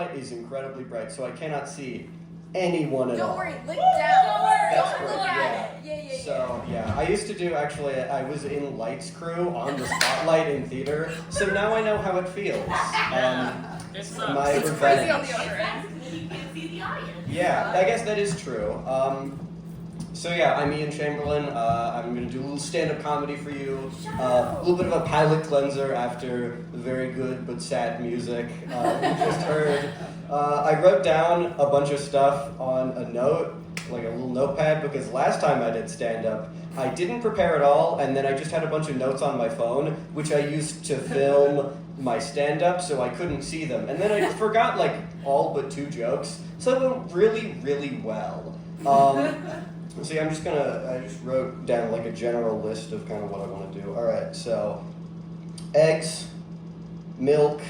light is incredibly bright, so I cannot see anyone at all. Don't worry, look down. That's Don't great, look yeah. at it. Yeah. So, yeah, I used to do, actually, I was in Lights Crew on the Spotlight in theater, so now I know how it feels. It's My crazy on revenge. the other end. You can see the audience. Yeah, I guess that is true. So yeah, I'm Ian Chamberlain. I'm going to do a little stand-up comedy for you. A little bit of a palate cleanser after the very good but sad music we just heard. I wrote down a bunch of stuff on a note, like a little notepad, because last time I did stand-up, I didn't prepare at all, and then I just had a bunch of notes on my phone, which I used to film my stand-up, so I couldn't see them. And then I forgot, like, all but 2 jokes, so it went really, really well. See, I just wrote down, like, a general list of kind of what I want to do. All right, so, eggs, milk,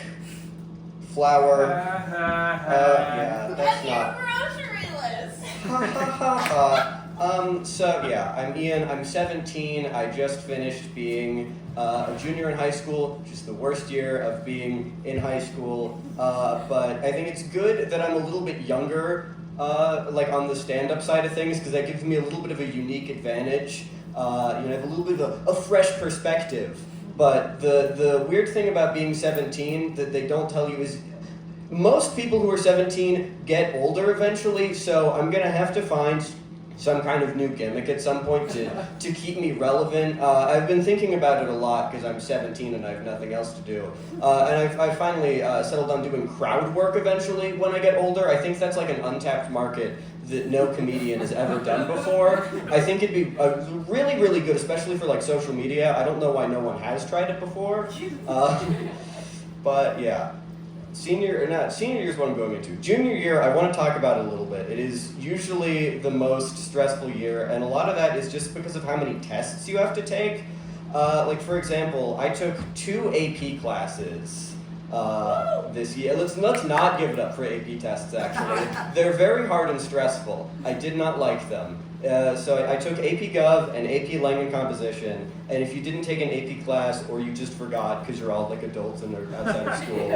flour, yeah, that's not... Grocery list. So yeah, I'm Ian, I'm 17, I just finished being a junior in high school, which is the worst year of being in high school, but I think it's good that I'm a little bit younger, like on the stand-up side of things, because that gives me a little bit of a unique advantage, I have a little bit of a fresh perspective, but the weird thing about being 17 that they don't tell you is most people who are 17 get older eventually, so I'm gonna have to find some kind of new gimmick at some point to keep me relevant. I've been thinking about it a lot because I'm 17 and I have nothing else to do. And I finally settled on doing crowd work eventually when I get older. I think that's like an untapped market that no comedian has ever done before. I think it'd be really, really good, especially for like social media. I don't know why no one has tried it before. But yeah. Senior year is what I'm going into. Junior year, I want to talk about it a little bit. It is usually the most stressful year, and a lot of that is just because of how many tests you have to take. Like, for example, I took 2 AP classes this year. Let's not give it up for AP tests, actually. They're very hard and stressful. I did not like them. So I took AP Gov and AP Lang and Composition, and if you didn't take an AP class or you just forgot because you're all like adults and they're outside of school,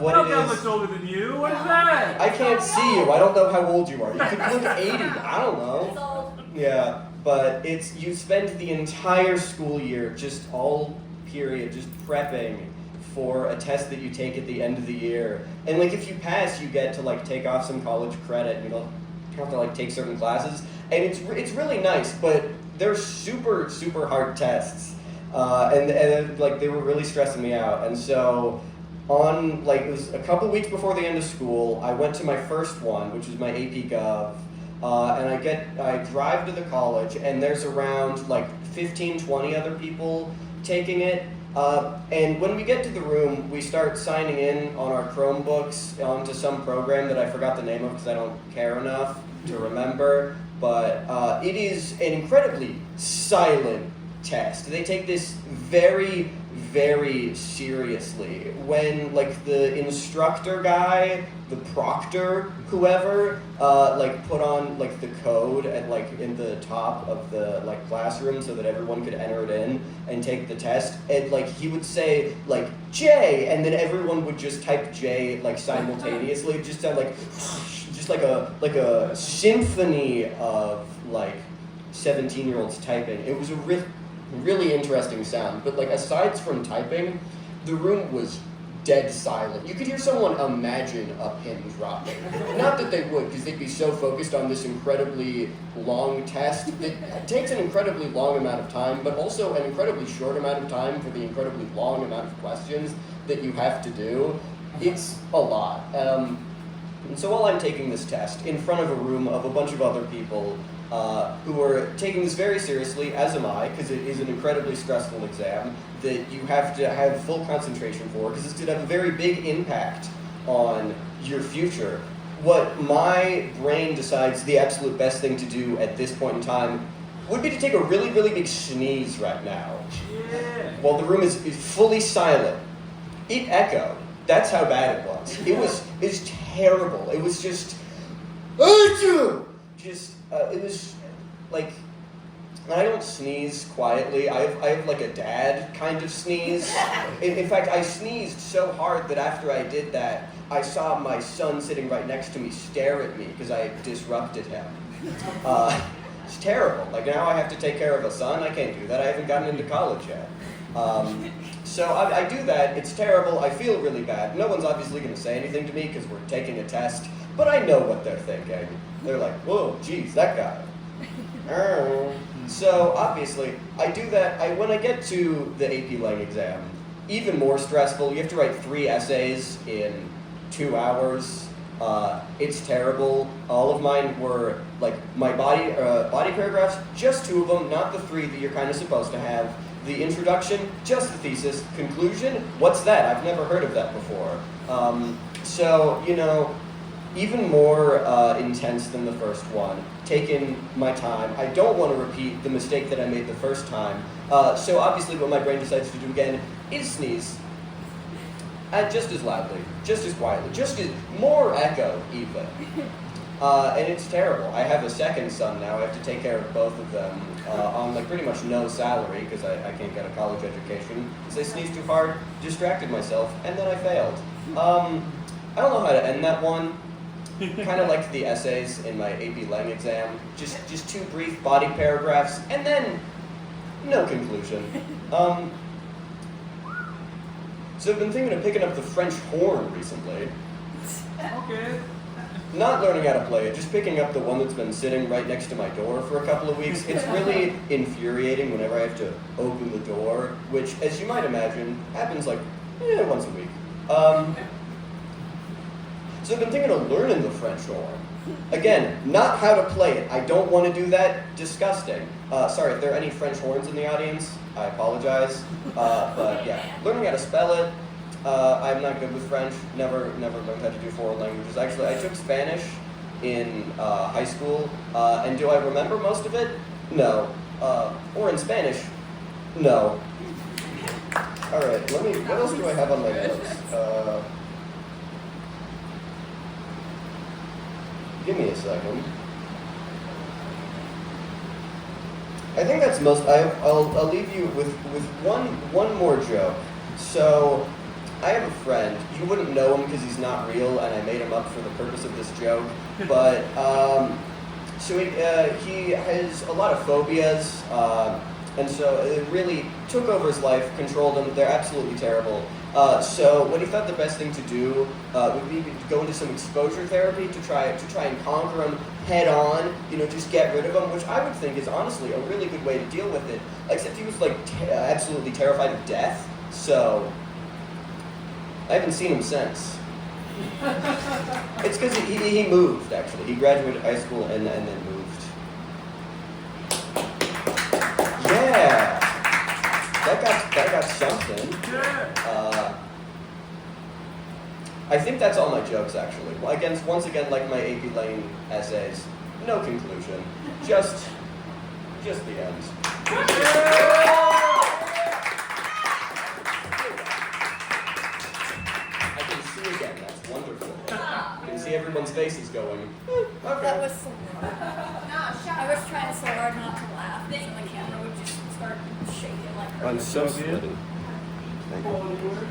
what it is... I'm much older than you. What is that? I can't see you. I don't know how old you are. You could look 80. I don't know. Yeah, but you spend the entire school year just all period just prepping for a test that you take at the end of the year. And like if you pass, you get to like take off some college credit and you don't have to like take certain classes. And it's really nice, but they're super, super hard tests. And like they were really stressing me out. And so on like it was a couple weeks before the end of school, I went to my first one, which was my AP Gov. And I drive to the college and there's around like 15, 20 other people taking it. And when we get to the room, we start signing in on our Chromebooks onto some program that I forgot the name of because I don't care enough to remember. But it is an incredibly silent test. They take this very, very seriously. When like the instructor guy, the proctor, whoever, like put on like the code at like in the top of the like classroom so that everyone could enter it in and take the test, and like he would say like J, and then everyone would just type J like simultaneously. It just sound like like a symphony of like 17-year-olds typing. It was a really interesting sound, but like aside from typing, the room was dead silent. You could hear someone imagine a pin dropping. Not that they would, because they'd be so focused on this incredibly long test that takes an incredibly long amount of time, but also an incredibly short amount of time for the incredibly long amount of questions that you have to do. It's a lot. And so while I'm taking this test in front of a room of a bunch of other people who are taking this very seriously, as am I, because it is an incredibly stressful exam that you have to have full concentration for, because it's going to have a very big impact on your future. What my brain decides the absolute best thing to do at this point in time would be to take a really, really big sneeze right now. Yeah. While the room is fully silent. It echoed. That's how bad it was. It was terrible. It was just, it was like, And I don't sneeze quietly. I have like a dad kind of sneeze. In fact, I sneezed so hard that after I did that, I saw my son sitting right next to me stare at me because I disrupted him. It's terrible. Like now I have to take care of a son. I can't do that. I haven't gotten into college yet. So I do that. It's terrible. I feel really bad. No one's obviously going to say anything to me because we're taking a test. But I know what they're thinking. They're like, whoa, geez, that guy. So obviously, I do that. When I get to the AP Lang exam, even more stressful. You have to write 3 essays in 2 hours. It's terrible. All of mine were like my body paragraphs, just 2 of them, not the 3 that you're kind of supposed to have. The introduction, just the thesis. Conclusion, what's that? I've never heard of that before. So, you know, even more intense than the first one. Taking my time. I don't want to repeat the mistake that I made the first time. So obviously what my brain decides to do again is sneeze. Just as loudly, just as quietly, just as more echo even. And it's terrible. I have a second son now. I have to take care of both of them on like pretty much no salary because I can't get a college education. Because I sneezed too hard, distracted myself, and then I failed. I don't know how to end that one. Kind of like the essays in my AP Lang exam. Just 2 brief body paragraphs, and then no conclusion. So I've been thinking of picking up the French horn recently. Okay. Not learning how to play it, just picking up the one that's been sitting right next to my door for a couple of weeks. It's really infuriating whenever I have to open the door, which, as you might imagine, happens like once a week. So I've been thinking of learning the French horn. Again, not how to play it. I don't want to do that. Disgusting. Sorry, if there are any French horns in the audience, I apologize. But yeah, learning how to spell it. I'm not good with French. Never learned how to do foreign languages. Actually, I took Spanish in high school. And do I remember most of it? No. Or in Spanish? No. All right, what else do I have on my notes? Give me a second. I think that's most. I'll leave you with one more joke. So, I have a friend. You wouldn't know him because he's not real, and I made him up for the purpose of this joke. But so he has a lot of phobias, and so it really took over his life, controlled him. They're absolutely terrible. So what he thought the best thing to do would be to go into some exposure therapy to try and conquer him head on, just get rid of him, which I would think is honestly a really good way to deal with it, except he was like absolutely terrified of death, so I haven't seen him since. It's because he moved, actually. He graduated high school and then moved. Yeah! That got something. I think that's all my jokes, actually. Once again, like my AP Lang essays, no conclusion. Just the end. I can see again. That's wonderful. I can see everyone's faces going. Okay. That was so hard. I was trying so hard not to laugh, and the camera would just start shaking like crazy. I'm so sweaty. Thank you.